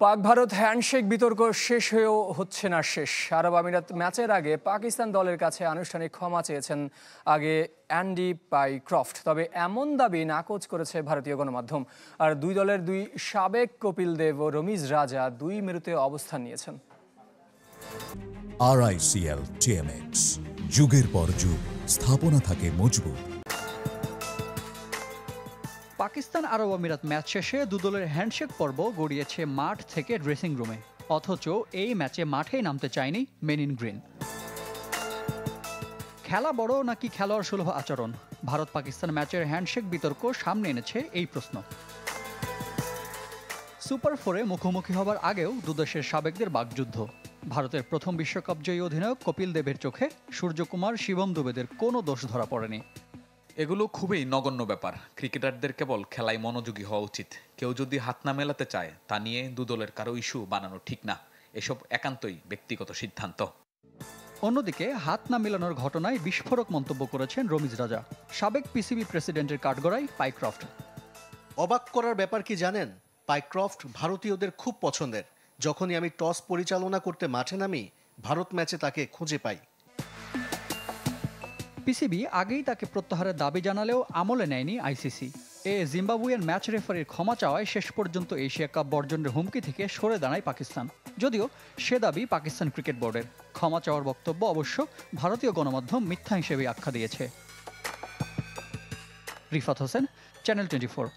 পাক ভারত হ্যান্ডশেক বিতর্ক শেষ হয়েও হচ্ছে না শেষ। আরব আমিরাত ম্যাচের আগে পাকিস্তান দলের কাছে আনুষ্ঠানিক ক্ষমা চেয়েছেন আগে অ্যান্ডি পাইক্রফট, তবে এমন দাবি নাকচ করেছে ভারতীয় গণমাধ্যম। আর দুই দলের দুই সাবেক কপিল দেব ও রমিজ রাজা দুই মেরুতে অবস্থান নিয়েছেন। RICL TMX, যুগের পর যুগ স্থাপনা থাকে মজবুত। পাকিস্তান আরব আমিরাত ম্যাচ শেষে দুদলের হ্যান্ডশেক পর্ব গড়িয়েছে মাঠ থেকে ড্রেসিং রুমে, অথচ এই ম্যাচে মাঠেই নামতে চায়নি মেন ইন গ্রিন। খেলা বড় নাকি খেলোয়াড় সুলভ আচরণ? ভারত পাকিস্তান ম্যাচের হ্যান্ডশেক বিতর্ক সামনে এনেছে এই প্রশ্ন। সুপার ফোরে মুখোমুখি হবার আগেও দুদেশের সাবেকদের বাকযুদ্ধ। ভারতের প্রথম বিশ্বকাপ জয়ী অধিনায়ক কপিল দেবের চোখে সূর্যকুমার, শিবম দুবেদের কোনো দোষ ধরা পড়েনি। এগুলো খুবই নগণ্য ব্যাপার। ক্রিকেটারদের কেবল খেলায় মনোযোগী হওয়া উচিত। কেউ যদি হাত না মেলাতে চায় তা নিয়ে দুদলের কারো ইস্যু বানানো ঠিক না। এসব একান্তই ব্যক্তিগত সিদ্ধান্ত। অন্যদিকে হাত না মেলানোর ঘটনায় বিস্ফোরক মন্তব্য করেছেন রমিজ রাজা। সাবেক পিসিবি প্রেসিডেন্টের কাঠগড়ায় পাইক্রফট। অবাক করার ব্যাপার কি জানেন? পাইক্রফট ভারতীয়দের খুব পছন্দের। যখনই আমি টস পরিচালনা করতে মাঠে নামি, ভারত ম্যাচে তাকে খুঁজে পাই। পিসিবি আগেই তাকে প্রত্যাহারের দাবি জানালেও আমলে নেয়নি আইসিসি। জিম্বাবুয়ের ম্যাচ রেফারির ক্ষমা চাওয়ায় শেষ পর্যন্ত এশিয়া কাপ বর্জনের হুমকি থেকে সরে দাঁড়ায় পাকিস্তান। যদিও সে দাবি পাকিস্তান ক্রিকেট বোর্ডের। ক্ষমা চাওয়ার বক্তব্য অবশ্য ভারতীয় গণমাধ্যম মিথ্যা হিসেবে আখ্যা দিয়েছে। রিফাত হোসেন, চ্যানেল 24।